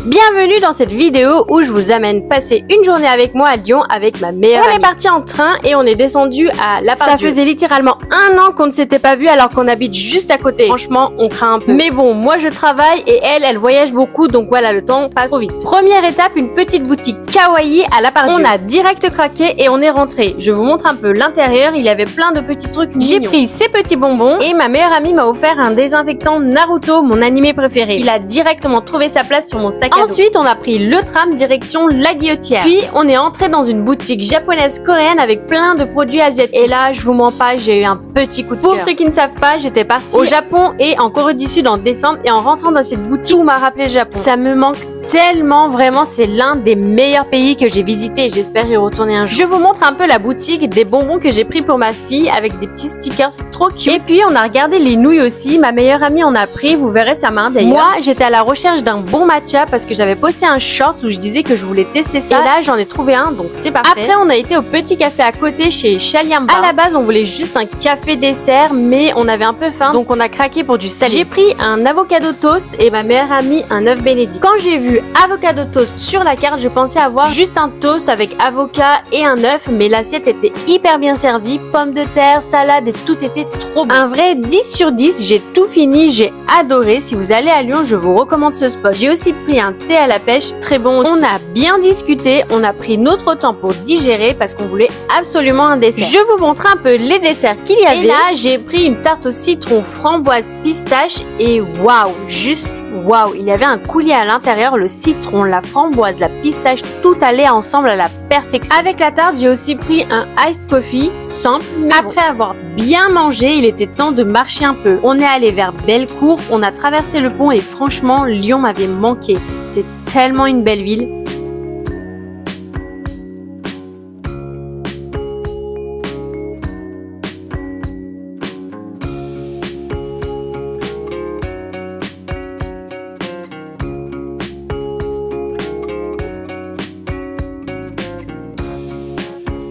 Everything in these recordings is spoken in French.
Bienvenue dans cette vidéo où je vous amène passer une journée avec moi à Lyon avec ma meilleure amie. On est parti en train et on est descendu à La Part-Dieu. Ça faisait littéralement un an qu'on ne s'était pas vu alors qu'on habite juste à côté. Franchement, on craint un peu. Mais bon, moi je travaille et elle voyage beaucoup, donc voilà, le temps passe trop vite. Première étape, une petite boutique kawaii à La Part-Dieu. On a direct craqué et on est rentré. Je vous montre un peu l'intérieur, il y avait plein de petits trucs mignons. J'ai pris ces petits bonbons et ma meilleure amie m'a offert un désinfectant Naruto, mon animé préféré. Il a directement trouvé sa place sur mon sac à dos. Ensuite, on a pris le tram direction La Guillotière. Puis, on est entré dans une boutique japonaise coréenne avec plein de produits asiatiques. Et là, je vous mens pas, j'ai eu un petit coup de cœur. Pour ceux qui ne savent pas, j'étais partie au Japon et en Corée du Sud en décembre. Et en rentrant dans cette boutique, tout m'a rappelé le Japon. Ça me manque tellement, vraiment, c'est l'un des meilleurs pays que j'ai visité et j'espère y retourner un jour. Je vous montre un peu la boutique des bonbons que j'ai pris pour ma fille avec des petits stickers trop cute. Et puis on a regardé les nouilles aussi, ma meilleure amie en a pris, vous verrez sa main d'ailleurs. Moi j'étais à la recherche d'un bon matcha parce que j'avais posté un short où je disais que je voulais tester ça. Et là j'en ai trouvé un, donc c'est parfait. Après on a été au petit café à côté chez Chaliamba. À la base on voulait juste un café dessert mais on avait un peu faim donc on a craqué pour du salé. J'ai pris un avocado toast et ma meilleure amie un œuf bénédicte. Quand j'ai vu avocado toast sur la carte, je pensais avoir juste un toast avec avocat et un œuf, mais l'assiette était hyper bien servie, pommes de terre, salade et tout était trop bon. Un vrai 10 sur 10, j'ai tout fini, j'ai adoré. Si vous allez à Lyon, je vous recommande ce spot. J'ai aussi pris un thé à la pêche, très bon aussi. On a bien discuté, on a pris notre temps pour digérer parce qu'on voulait absolument un dessert. Je vous montre un peu les desserts qu'il y avait. Et là, j'ai pris une tarte au citron framboise pistache et waouh, juste waouh, il y avait un coulis à l'intérieur, le citron, la framboise, la pistache, tout allait ensemble à la perfection. Avec la tarte, j'ai aussi pris un iced coffee, simple, mais après avoir bien mangé, il était temps de marcher un peu. On est allé vers Bellecour, on a traversé le pont et franchement, Lyon m'avait manqué. C'est tellement une belle ville.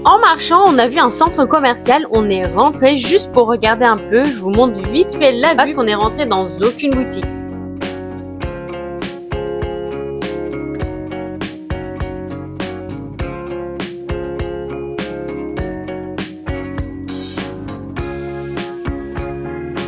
En marchant, on a vu un centre commercial, on est rentré juste pour regarder un peu. Je vous montre vite fait la vue parce qu'on est rentré dans aucune boutique.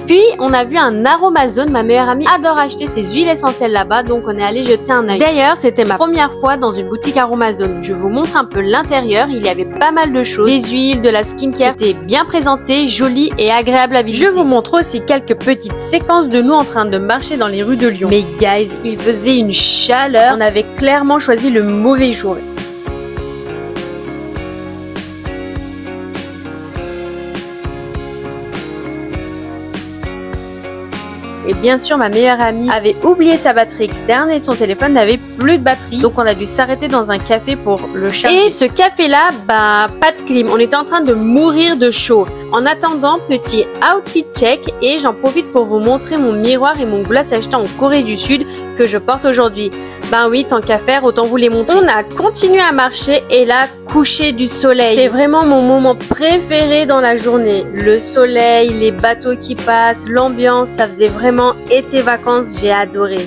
Puis, on a vu un Aromazone. Ma meilleure amie adore acheter ses huiles essentielles là-bas, donc on est allé jeter un œil. D'ailleurs, c'était ma première fois dans une boutique Aromazone. Je vous montre un peu l'intérieur. Il y avait pas mal de choses. Des huiles, de la skincare. C'était bien présenté, joli et agréable à visiter. Je vous montre aussi quelques petites séquences de nous en train de marcher dans les rues de Lyon. Mais guys, il faisait une chaleur. On avait clairement choisi le mauvais jour. Et bien sûr, ma meilleure amie avait oublié sa batterie externe et son téléphone n'avait plus de batterie. Donc, on a dû s'arrêter dans un café pour le charger. Et ce café-là, bah, pas de clim. On était en train de mourir de chaud. En attendant, petit outfit check et j'en profite pour vous montrer mon miroir et mon gloss acheté en Corée du Sud que je porte aujourd'hui. Ben oui, tant qu'à faire, autant vous les montrer. On a continué à marcher et là, coucher du soleil. C'est vraiment mon moment préféré dans la journée. Le soleil, les bateaux qui passent, l'ambiance, ça faisait vraiment été vacances, j'ai adoré.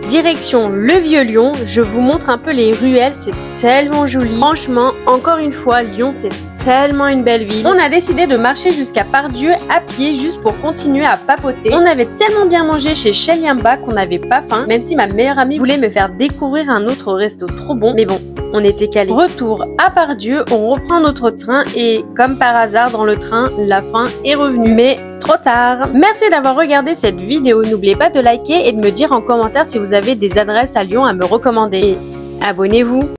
Direction le Vieux-Lyon, je vous montre un peu les ruelles, c'est tellement joli. Franchement, encore une fois, Lyon c'est tellement une belle ville. On a décidé de marcher jusqu'à Part-Dieu à pied juste pour continuer à papoter. On avait tellement bien mangé chez Chaliamba qu'on n'avait pas faim, même si ma meilleure amie voulait me faire découvrir un autre resto trop bon. Mais bon, on était calés. Retour à Part-Dieu, on reprend notre train et comme par hasard dans le train, la faim est revenue. Mais trop tard. Merci d'avoir regardé cette vidéo. N'oubliez pas de liker et de me dire en commentaire si vous avez des adresses à Lyon à me recommander. Et abonnez-vous.